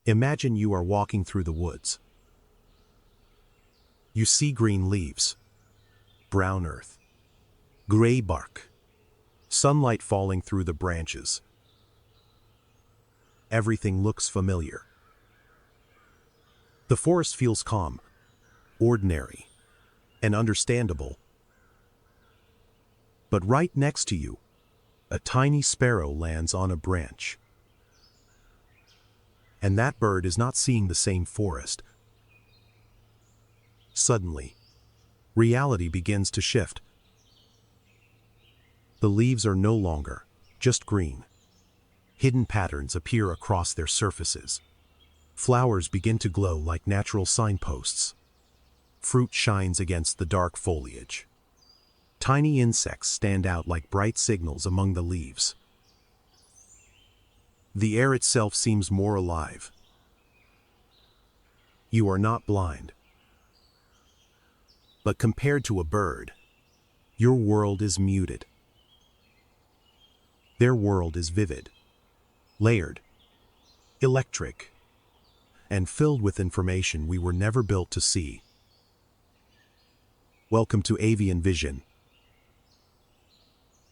Imagine you are walking through the woods. You see green leaves, brown earth, gray bark, sunlight falling through the branches. Everything looks familiar. The forest feels calm, ordinary, and understandable. But right next to you, a tiny sparrow lands on a branch. And that bird is not seeing the same forest. Suddenly, reality begins to shift. The leaves are no longer just green. Hidden patterns appear across their surfaces. Flowers begin to glow like natural signposts. Fruit shines against the dark foliage. Tiny insects stand out like bright signals among the leaves. The air itself seems more alive. You are not blind. But compared to a bird, your world is muted. Their world is vivid, layered, electric, and filled with information we were never built to see. Welcome to Avian Vision,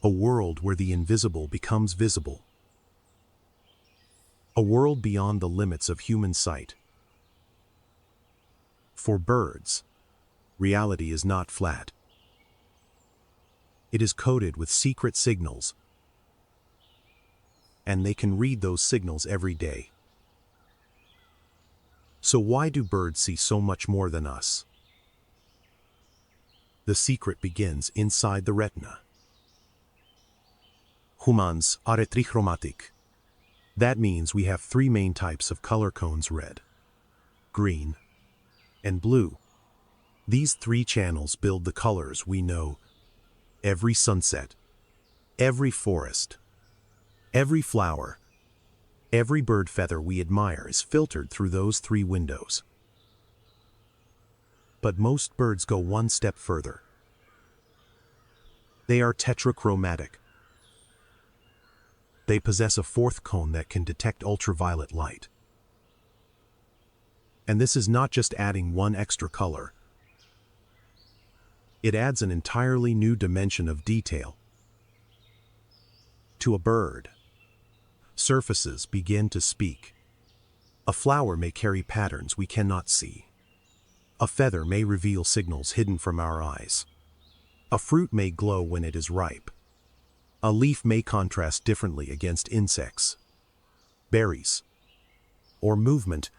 a world where the invisible becomes visible. A world beyond the limits of human sight. For birds, reality is not flat. It is coded with secret signals, and they can read those signals every day. So why do birds see so much more than us? The secret begins inside the retina. Humans are trichromatic. That means we have three main types of color cones: red, green, and blue. These three channels build the colors we know. Every sunset, every forest, every flower, every bird feather we admire is filtered through those three windows. But most birds go one step further. They are tetrachromatic. They possess a fourth cone that can detect ultraviolet light. And this is not just adding one extra color. It adds an entirely new dimension of detail. To a bird, surfaces begin to speak. A flower may carry patterns we cannot see. A feather may reveal signals hidden from our eyes. A fruit may glow when it is ripe. A leaf may contrast differently against insects, berries, or movement.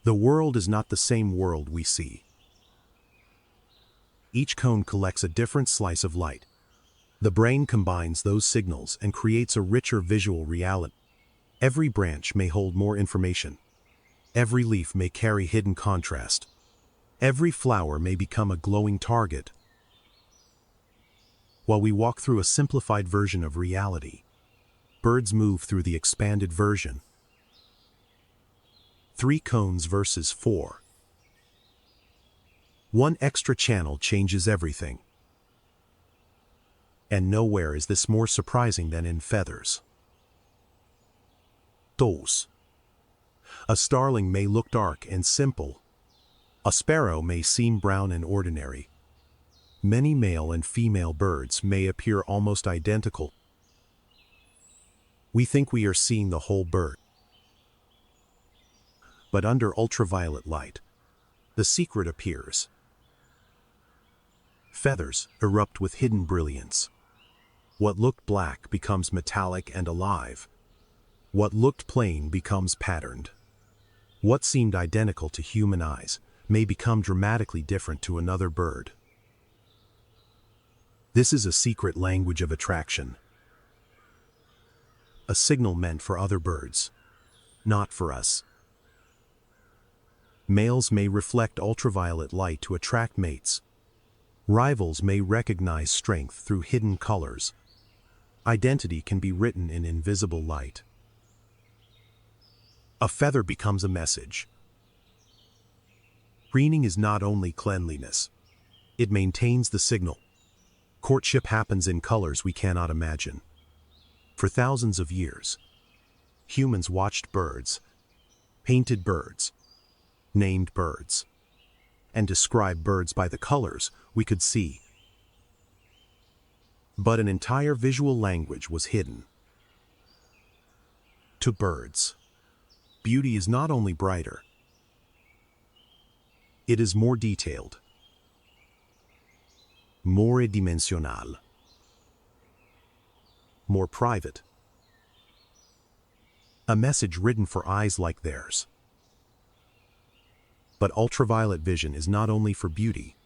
The world is not the same world we see. Each cone collects a different slice of light. The brain combines those signals and creates a richer visual reality. Every branch may hold more information. Every leaf may carry hidden contrast. Every flower may become a glowing target. While we walk through a simplified version of reality, birds move through the expanded version. 3 cones versus 4. One extra channel changes everything. And nowhere is this more surprising than in feathers. Toes. A starling may look dark and simple. A sparrow may seem brown and ordinary. Many male and female birds may appear almost identical. We think we are seeing the whole bird. But under ultraviolet light, the secret appears. Feathers erupt with hidden brilliance. What looked black becomes metallic and alive. What looked plain becomes patterned. What seemed identical to human eyes may become dramatically different to another bird. This is a secret language of attraction. A signal meant for other birds, not for us. Males may reflect ultraviolet light to attract mates. Rivals may recognize strength through hidden colors. Identity can be written in invisible light. A feather becomes a message. Preening is not only cleanliness. It maintains the signal. Courtship happens in colors we cannot imagine. For thousands of years, Humans watched birds, painted birds, named birds, and described birds by the colors we could see. But an entire visual language was hidden. To birds, beauty is not only brighter, it is more detailed, more dimensional, more private. A message written for eyes like theirs. But ultraviolet vision is not only for beauty.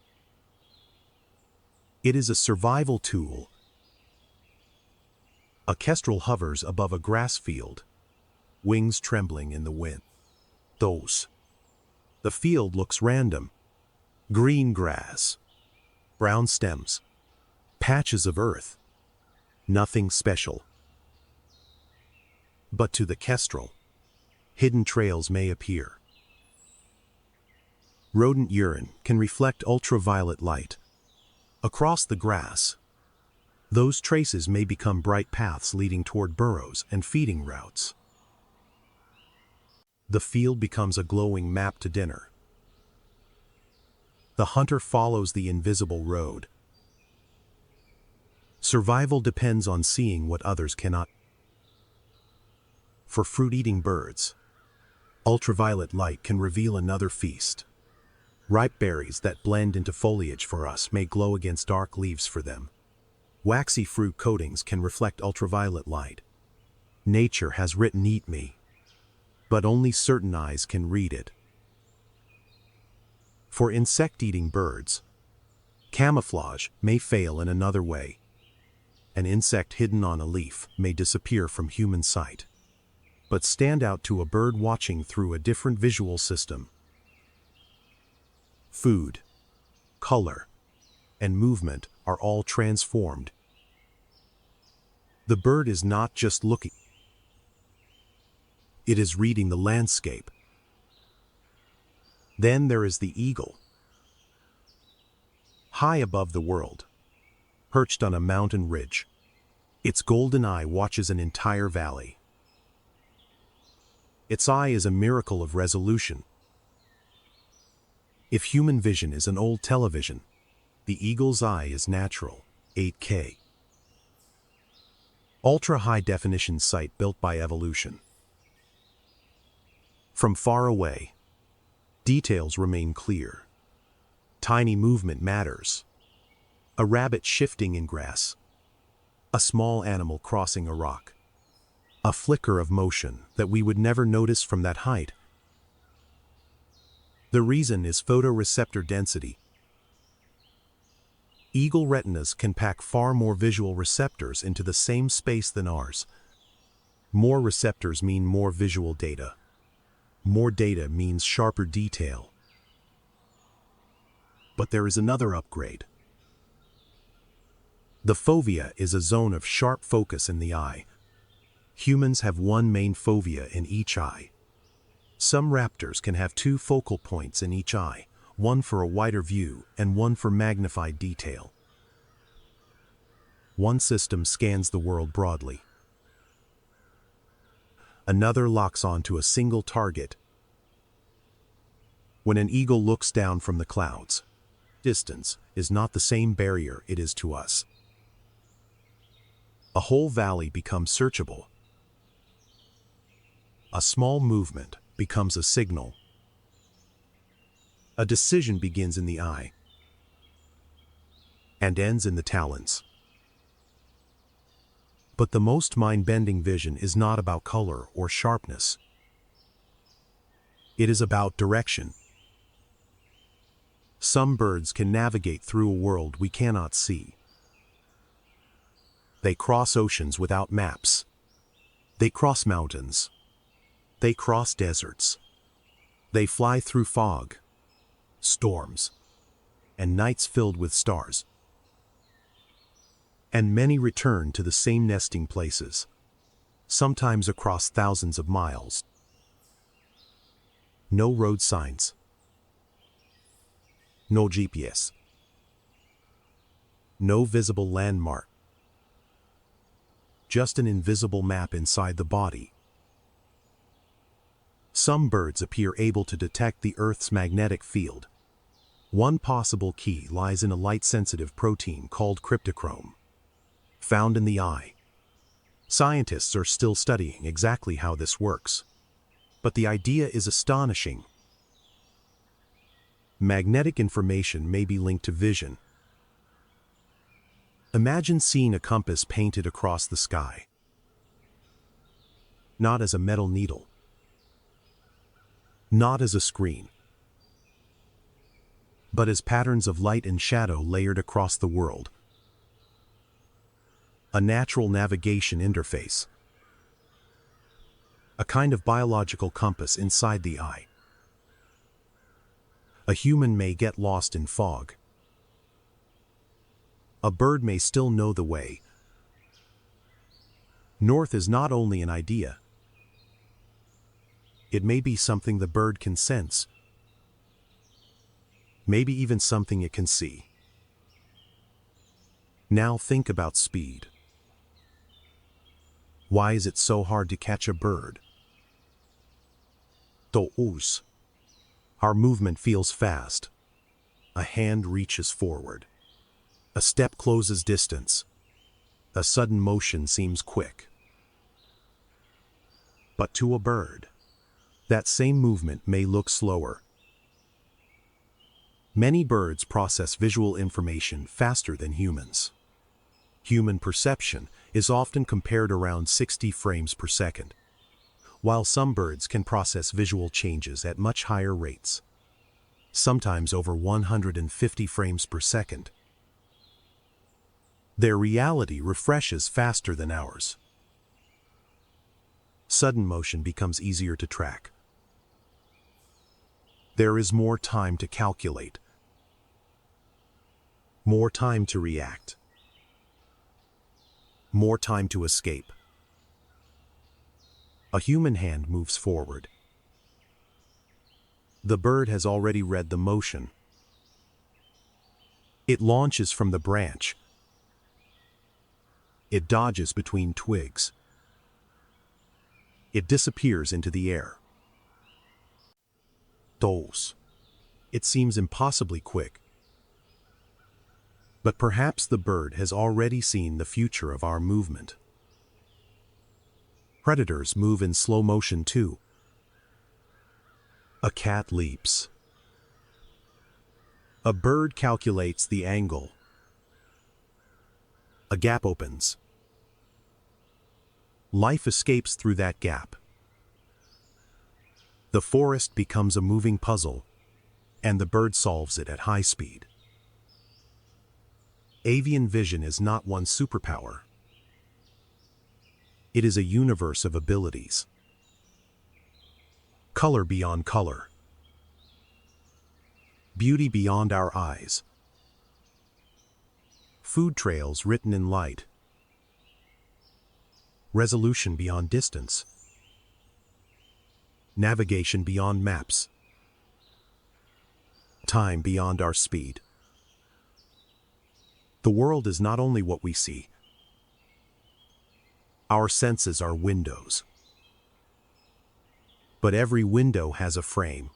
It is a survival tool. A kestrel hovers above a grass field, wings trembling in the wind. The field looks random. Green grass, brown stems, patches of earth. Nothing special. But to the kestrel, hidden trails may appear. Rodent urine can reflect ultraviolet light. Across the grass, those traces may become bright paths leading toward burrows and feeding routes. The field becomes a glowing map to dinner. The hunter follows the invisible road. Survival depends on seeing what others cannot. For fruit-eating birds, ultraviolet light can reveal another feast. Ripe berries that blend into foliage for us may glow against dark leaves for them. Waxy fruit coatings can reflect ultraviolet light. Nature has written "Eat me," but only certain eyes can read it. For insect-eating birds, camouflage may fail in another way. An insect hidden on a leaf may disappear from human sight, but stand out to a bird watching through a different visual system. Food, color, and movement are all transformed. The bird is not just looking. It is reading the landscape. Then there is the eagle. High above the world, perched on a mountain ridge, its golden eye watches an entire valley. Its eye is a miracle of resolution. If human vision is an old television, the eagle's eye is natural, 8K. Ultra-high-definition sight built by evolution. From far away, details remain clear. Tiny movement matters. A rabbit shifting in grass. A small animal crossing a rock. A flicker of motion that we would never notice from that height. The reason is photoreceptor density. Eagle retinas can pack far more visual receptors into the same space than ours. More receptors mean more visual data. More data means sharper detail. But there is another upgrade. The fovea is a zone of sharp focus in the eye. Humans have one main fovea in each eye. Some raptors can have two focal points in each eye, one for a wider view and one for magnified detail. One system scans the world broadly. Another locks onto a single target. When an eagle looks down from the clouds, distance is not the same barrier it is to us. A whole valley becomes searchable. A small movement becomes a signal. A decision begins in the eye and ends in the talons. But the most mind-bending vision is not about color or sharpness. It is about direction. Some birds can navigate through a world we cannot see. They cross oceans without maps. They cross mountains. They cross deserts. They fly through fog, storms, and nights filled with stars. And many return to the same nesting places, sometimes across thousands of miles. No road signs. No GPS. No visible landmark. Just an invisible map inside the body. Some birds appear able to detect the Earth's magnetic field. One possible key lies in a light-sensitive protein called cryptochrome, found in the eye. Scientists are still studying exactly how this works, but the idea is astonishing. Magnetic information may be linked to vision. Imagine seeing a compass painted across the sky, not as a metal needle, not as a screen, but as patterns of light and shadow layered across the world. A natural navigation interface. A kind of biological compass inside the eye. A human may get lost in fog. A bird may still know the way. North is not only an idea. It may be something the bird can sense. Maybe even something it can see. Now think about speed. Why is it so hard to catch a bird? To'us. Our movement feels fast. A hand reaches forward. A step closes distance. A sudden motion seems quick. But to a bird, that same movement may look slower. Many birds process visual information faster than humans. Human perception is often compared around 60 frames per second, while some birds can process visual changes at much higher rates, sometimes over 150 frames per second. Their reality refreshes faster than ours. Sudden motion becomes easier to track. There is more time to calculate, more time to react, more time to escape. A human hand moves forward. The bird has already read the motion. It launches from the branch. It dodges between twigs. It disappears into the air. Dos. It seems impossibly quick. But perhaps the bird has already seen the future of our movement. Predators move in slow motion too. A cat leaps. A bird calculates the angle. A gap opens. Life escapes through that gap. The forest becomes a moving puzzle, and the bird solves it at high speed. Avian vision is not one superpower. It is a universe of abilities. Color beyond color. Beauty beyond our eyes. Food trails written in light. Resolution beyond distance. Navigation beyond maps. Time beyond our speed. The world is not only what we see. Our senses are windows. But every window has a frame.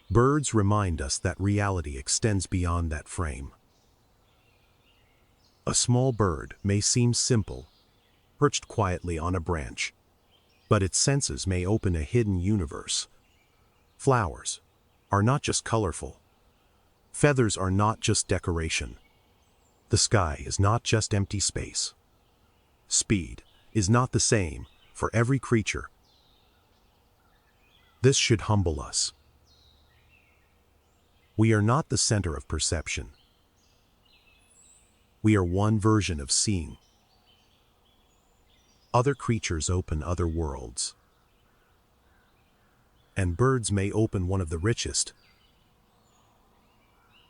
Birds remind us that reality extends beyond that frame. A small bird may seem simple, perched quietly on a branch, but its senses may open a hidden universe. Flowers are not just colorful. Feathers are not just decoration. The sky is not just empty space. Speed is not the same for every creature. This should humble us. We are not the center of perception. We are one version of seeing. Other creatures open other worlds. And birds may open one of the richest.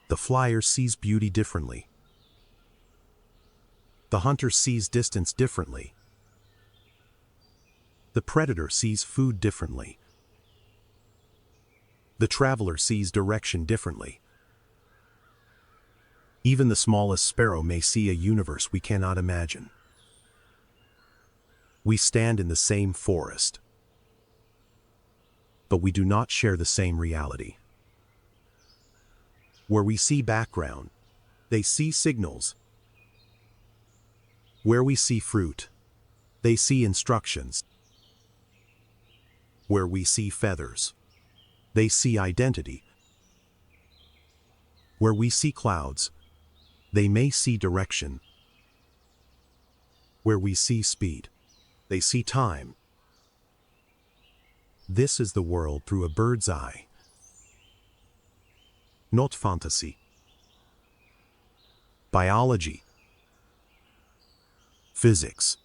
The flyer sees beauty differently. The hunter sees distance differently. The predator sees food differently. The traveler sees direction differently. Even the smallest sparrow may see a universe we cannot imagine. We stand in the same forest. but we do not share the same reality. Where we see background, they see signals. Where we see fruit, they see instructions. Where we see feathers, they see identity. Where we see clouds, they may see direction. Where we see speed, they see time. This is the world through a bird's eye, not fantasy. Biology, physics,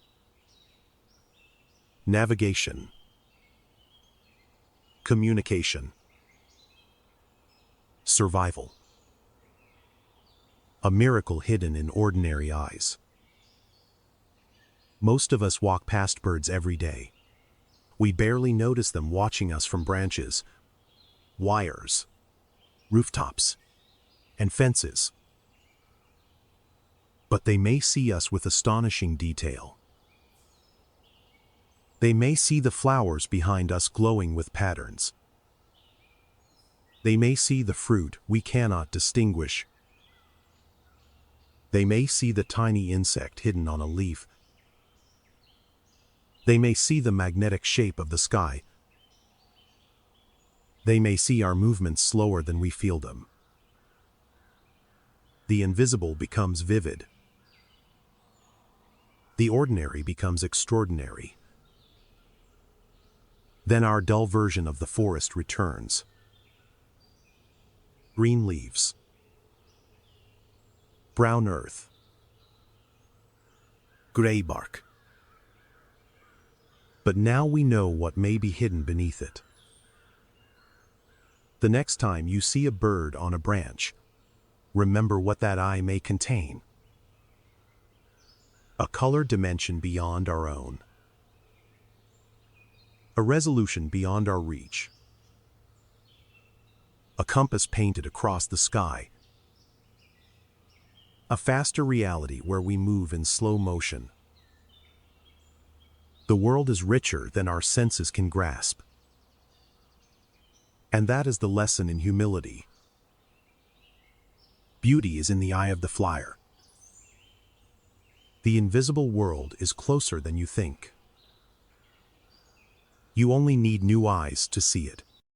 navigation, communication, survival. A miracle hidden in ordinary eyes. Most of us walk past birds every day. We barely notice them watching us from branches, wires, rooftops, and fences. But they may see us with astonishing detail. They may see the flowers behind us glowing with patterns. They may see the fruit we cannot distinguish. They may see the tiny insect hidden on a leaf. They may see the magnetic shape of the sky. They may see our movements slower than we feel them. The invisible becomes vivid. The ordinary becomes extraordinary. Then our dull version of the forest returns. Green leaves, brown earth, gray bark. But now we know what may be hidden beneath it. The next time you see a bird on a branch, remember what that eye may contain. A color dimension beyond our own. A resolution beyond our reach. A compass painted across the sky. A faster reality where we move in slow motion. The world is richer than our senses can grasp. And that is the lesson in humility. Beauty is in the eye of the flyer. The invisible world is closer than you think. You only need new eyes to see it.